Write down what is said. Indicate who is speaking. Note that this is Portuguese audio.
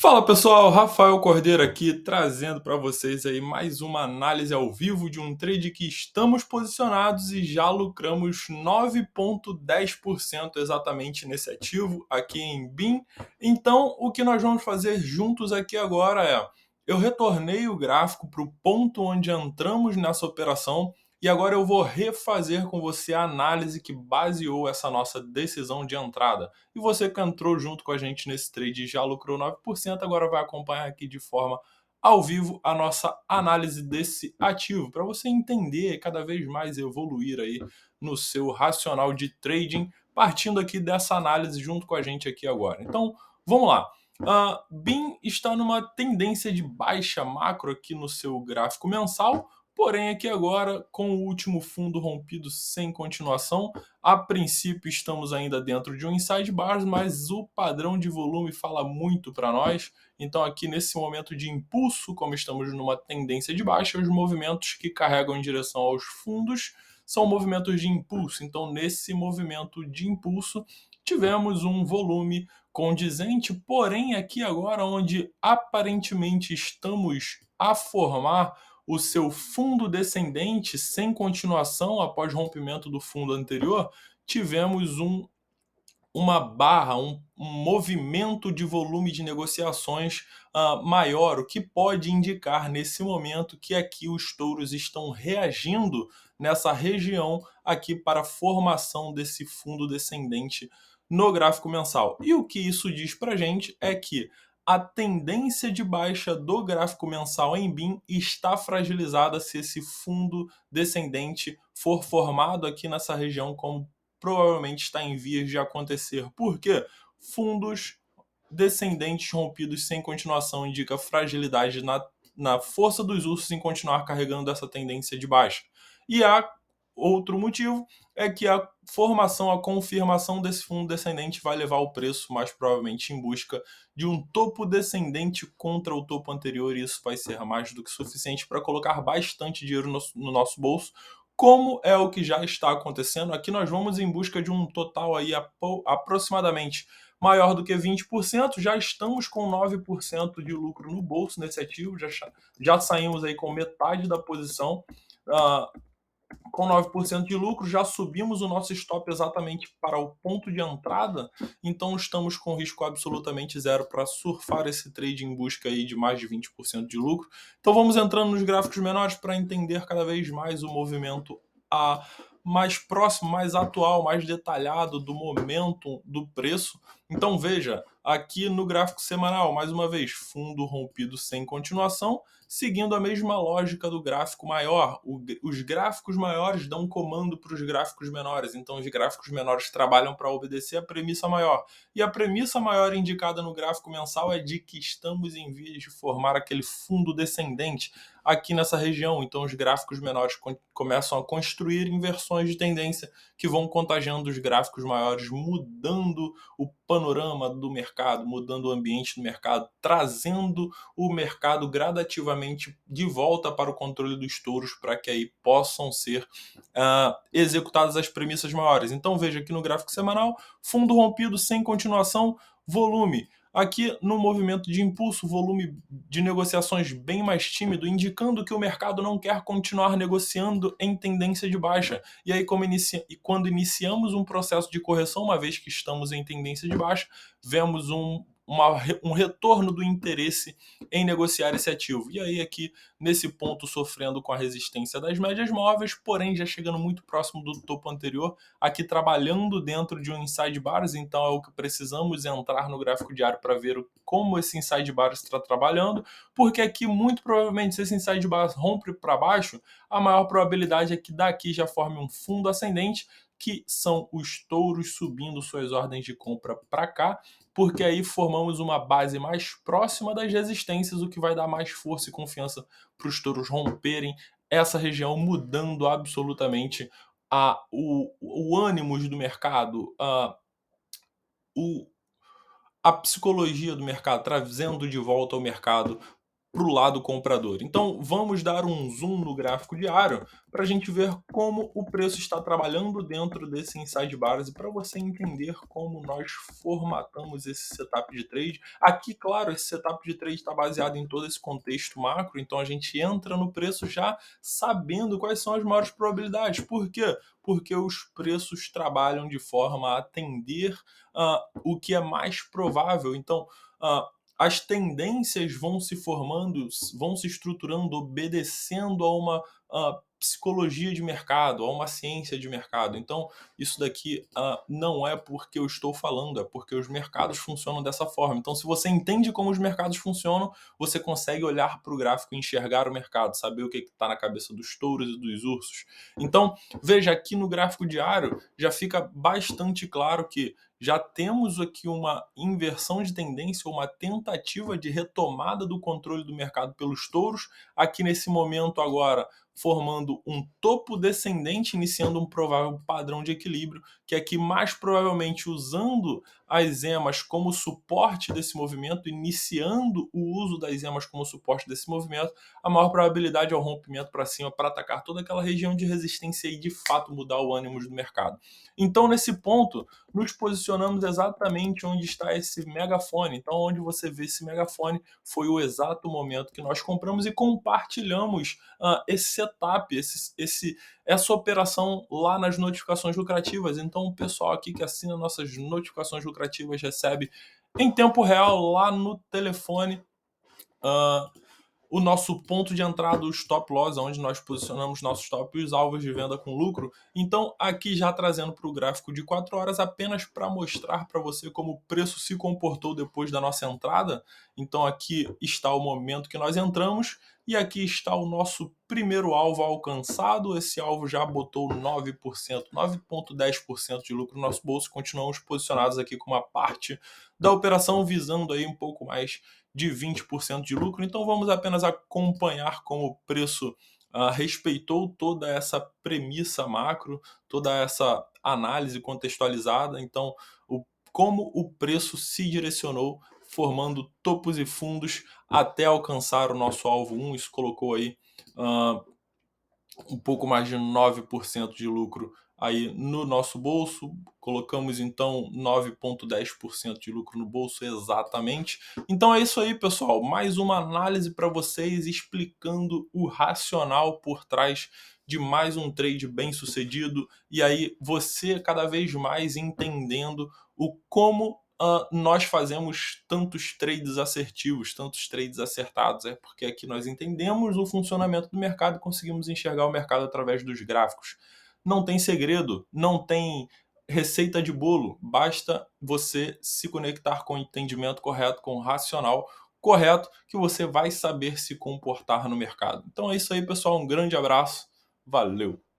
Speaker 1: Fala pessoal, Rafael Cordeiro aqui trazendo para vocês aí mais uma análise ao vivo de um trade que estamos posicionados e já lucramos 9,10% exatamente nesse ativo aqui em BIM. Então, o que nós vamos fazer juntos aqui agora eu retornei o gráfico para o ponto onde entramos nessa operação e agora eu vou refazer com você a análise que baseou essa nossa decisão de entrada. E você que entrou junto com a gente nesse trade e já lucrou 9%, agora vai acompanhar aqui de forma ao vivo a nossa análise desse ativo, para você entender e cada vez mais evoluir aí no seu racional de trading, partindo aqui dessa análise junto com a gente aqui agora. Então, vamos lá. BIM está numa tendência de baixa macro aqui no seu gráfico mensal, porém aqui agora com o último fundo rompido sem continuação, a princípio estamos ainda dentro de um inside bars, mas o padrão de volume fala muito para nós. Então aqui nesse momento de impulso, como estamos numa tendência de baixa, os movimentos que carregam em direção aos fundos são movimentos de impulso. Então nesse movimento de impulso tivemos um volume condizente, porém aqui agora onde aparentemente estamos a formar o seu fundo descendente sem continuação após rompimento do fundo anterior, tivemos uma barra, um movimento de volume de negociações maior, o que pode indicar nesse momento que aqui os touros estão reagindo nessa região aqui para a formação desse fundo descendente no gráfico mensal. E o que isso diz para a gente é que a tendência de baixa do gráfico mensal em BIM está fragilizada se esse fundo descendente for formado aqui nessa região, como provavelmente está em vias de acontecer. Por quê? Fundos descendentes rompidos sem continuação indica fragilidade na força dos ursos em continuar carregando essa tendência de baixa. E há outro motivo é que a formação, a confirmação desse fundo descendente vai levar o preço mais provavelmente em busca de um topo descendente contra o topo anterior, e isso vai ser mais do que suficiente para colocar bastante dinheiro no nosso bolso, como é o que já está acontecendo. Aqui nós vamos em busca de um total aí aproximadamente maior do que 20%, já estamos com 9% de lucro no bolso nesse ativo, já saímos aí com metade da posição, com 9% de lucro, já subimos o nosso stop exatamente para o ponto de entrada, então estamos com risco absolutamente zero para surfar esse trade em busca aí de mais de 20% de lucro. Então vamos entrando nos gráficos menores para entender cada vez mais o movimento mais próximo, mais atual, mais detalhado do momento do preço. Então veja, aqui no gráfico semanal, mais uma vez, fundo rompido sem continuação, seguindo a mesma lógica do gráfico maior. Os gráficos maiores dão comando para os gráficos menores, então os gráficos menores trabalham para obedecer a premissa maior. E a premissa maior indicada no gráfico mensal é de que estamos em vias de formar aquele fundo descendente aqui nessa região. Então os gráficos menores começam a construir inversões de tendência que vão contagiando os gráficos maiores, mudando o panorama do mercado, mudando o ambiente do mercado, trazendo o mercado gradativamente de volta para o controle dos touros, para que aí possam ser executadas as premissas maiores. Então veja aqui no gráfico semanal, fundo rompido sem continuação, volume. Aqui no movimento de impulso, volume de negociações bem mais tímido, indicando que o mercado não quer continuar negociando em tendência de baixa. E aí, quando iniciamos um processo de correção, uma vez que estamos em tendência de baixa, vemos um retorno do interesse em negociar esse ativo. E aí aqui, nesse ponto, sofrendo com a resistência das médias móveis, porém já chegando muito próximo do topo anterior, aqui trabalhando dentro de um inside bars, então é o que precisamos entrar no gráfico diário para ver como esse inside bars está trabalhando, porque aqui muito provavelmente se esse inside bars rompe para baixo, a maior probabilidade é que daqui já forme um fundo ascendente, que são os touros subindo suas ordens de compra para cá, porque aí formamos uma base mais próxima das resistências, o que vai dar mais força e confiança para os touros romperem essa região, mudando absolutamente o ânimos do mercado, o, a psicologia do mercado, trazendo de volta ao mercado para o lado comprador. Então, vamos dar um zoom no gráfico diário para a gente ver como o preço está trabalhando dentro desse inside bars e para você entender como nós formatamos esse setup de trade. Aqui, claro, esse setup de trade está baseado em todo esse contexto macro, então a gente entra no preço já sabendo quais são as maiores probabilidades. Por quê? Porque os preços trabalham de forma a atender o que é mais provável. Então, uh, as tendências vão se formando, vão se estruturando, obedecendo a uma psicologia de mercado, a uma ciência de mercado. Então, isso daqui não é porque eu estou falando, é porque os mercados funcionam dessa forma. Então, se você entende como os mercados funcionam, você consegue olhar para o gráfico e enxergar o mercado, saber o que está na cabeça dos touros e dos ursos. Então, veja, aqui no gráfico diário já fica bastante claro que já temos aqui uma inversão de tendência, uma tentativa de retomada do controle do mercado pelos touros, aqui nesse momento agora formando um topo descendente, iniciando um provável padrão de equilíbrio, que aqui mais provavelmente usando as emas como suporte desse movimento, iniciando o uso das emas como suporte desse movimento, a maior probabilidade é o rompimento para cima para atacar toda aquela região de resistência e de fato mudar o ânimo do mercado. Então, nesse ponto, nos posicionamos exatamente onde está esse megafone. Então, onde você vê esse megafone foi o exato momento que nós compramos e compartilhamos esse setup, essa operação lá nas notificações lucrativas. Então, o pessoal aqui que assina nossas notificações lucrativas recebe em tempo real lá no telefone o nosso ponto de entrada, o stop loss, onde nós posicionamos nossos stop e os alvos de venda com lucro. Então, aqui já trazendo para o gráfico de 4 horas, apenas para mostrar para você como o preço se comportou depois da nossa entrada. Então, aqui está o momento que nós entramos e aqui está o nosso primeiro alvo alcançado. Esse alvo já botou 9%, 9,10% de lucro no nosso bolso. Continuamos posicionados aqui com uma parte da operação visando aí um pouco mais de 20% de lucro. Então vamos apenas acompanhar como o preço respeitou toda essa premissa macro, toda essa análise contextualizada. Então, como o preço se direcionou, formando topos e fundos até alcançar o nosso alvo 1. Isso colocou aí um pouco mais de 9% de lucro aí no nosso bolso. Colocamos então 9,10% de lucro no bolso exatamente. Então é isso aí, pessoal. Mais uma análise para vocês explicando o racional por trás de mais um trade bem sucedido. E aí você cada vez mais entendendo o como nós fazemos tantos trades assertivos, tantos trades acertados. É porque aqui nós entendemos o funcionamento do mercado e conseguimos enxergar o mercado através dos gráficos. Não tem segredo, não tem receita de bolo, basta você se conectar com o entendimento correto, com o racional correto, que você vai saber se comportar no mercado. Então é isso aí, pessoal. Um grande abraço. Valeu!